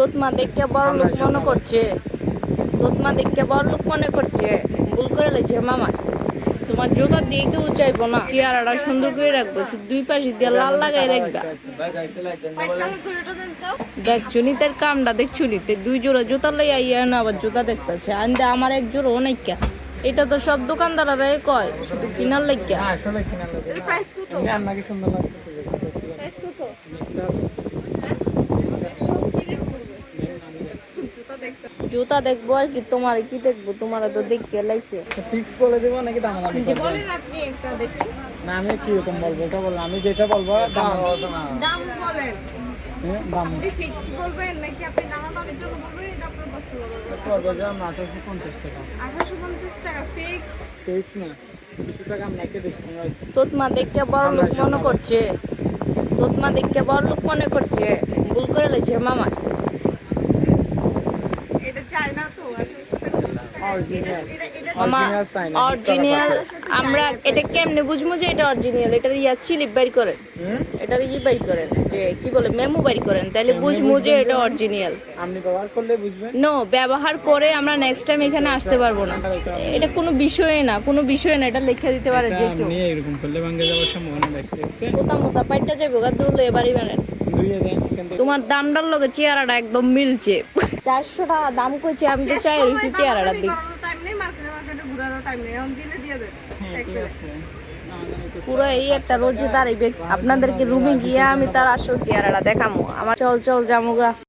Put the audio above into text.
তোতমা দেখে বড় লোক মনে করছে, তোতমা দেখে বড় লোক মনে করছে, ভুল করে লেছে মামা। তোমার জোতা দিয়ে কেউ চাইবো না, চেয়ারটা সুন্দর করে রাখবো, দুই পাশে দিয়ে লাল লাগাই রাখবা। দেখছো নি তার কামটা, দেখছো নি দুই জোড়া জুতা লাই আইয়া না, আবার জুতা দেখতেছে আন্দে আমার এক জোড়া অনেক। এটা তো সব দোকানদাররা কয় শুধু কিনার লাগিয়া। জুতা দেখবো আর কি, তোমার কি দেখবো, তোমার তো দেখতে লাইছে। ফিক্স বলে দেবো নাকি দাম বলেন আপনি একটা দেখি। না আমি কি রকম বলবো এটা বলবো, আমি যেটা বলবো দাম বলেন। দাম আপনি ফিক্স বলবেন নাকি আপনি দামাদামির জন্য বলবেন, এটা আপনার পছন্দ হবে। করবো যে আমরা 1850 টাকা। 1850 টাকা ফিক্স? ফিক্স না, কিছু টাকা আপনাকে ডিসকাউন্ট। তোতমা দেখে বড় লোক মনে করছে, তোতমা দেখে বড় লোক মনে করছে, ভুল করে লেছে মামা। এটা চাই না তো অরিজিনাল। আমরা এটা কেমনে বুঝবো যে এটা অরিজিনাল? এটার স্লিপ বাইর করেন, এটার বাইর করেন, যে কি বলে মেমো বাইর করেন, তাহলে বুঝবো যে এটা অরিজিনাল। আপনি ব্যবহার করলে বুঝবেন। নো, ব্যবহার করে আমরা নেক্সট টাইম এখানে আসতে পারবো না। এটা কোনো বিষয় না, কোনো বিষয় না, এটা লিখে দিতে পারে যে কেউ। আপনি এরকম করলে ভাঙে যাওয়ার সম্ভাবনা দেখতেছে। মোটা মোটা পাইটা যাবে গাদুলে এবারই বানেন। তোমার দামটার লগে চেহারাটা একদম মিলছে। 400 টাকা দাম কইছে, আমি তো চাই রইছি চেহারাটা দিক। পুরো এই একটা রোজে দাঁড়াইবে আপনাদেরকে রুমে গিয়ে আমি তার আসল চেহারাটা দেখামো। আমার চল চল জামুগা।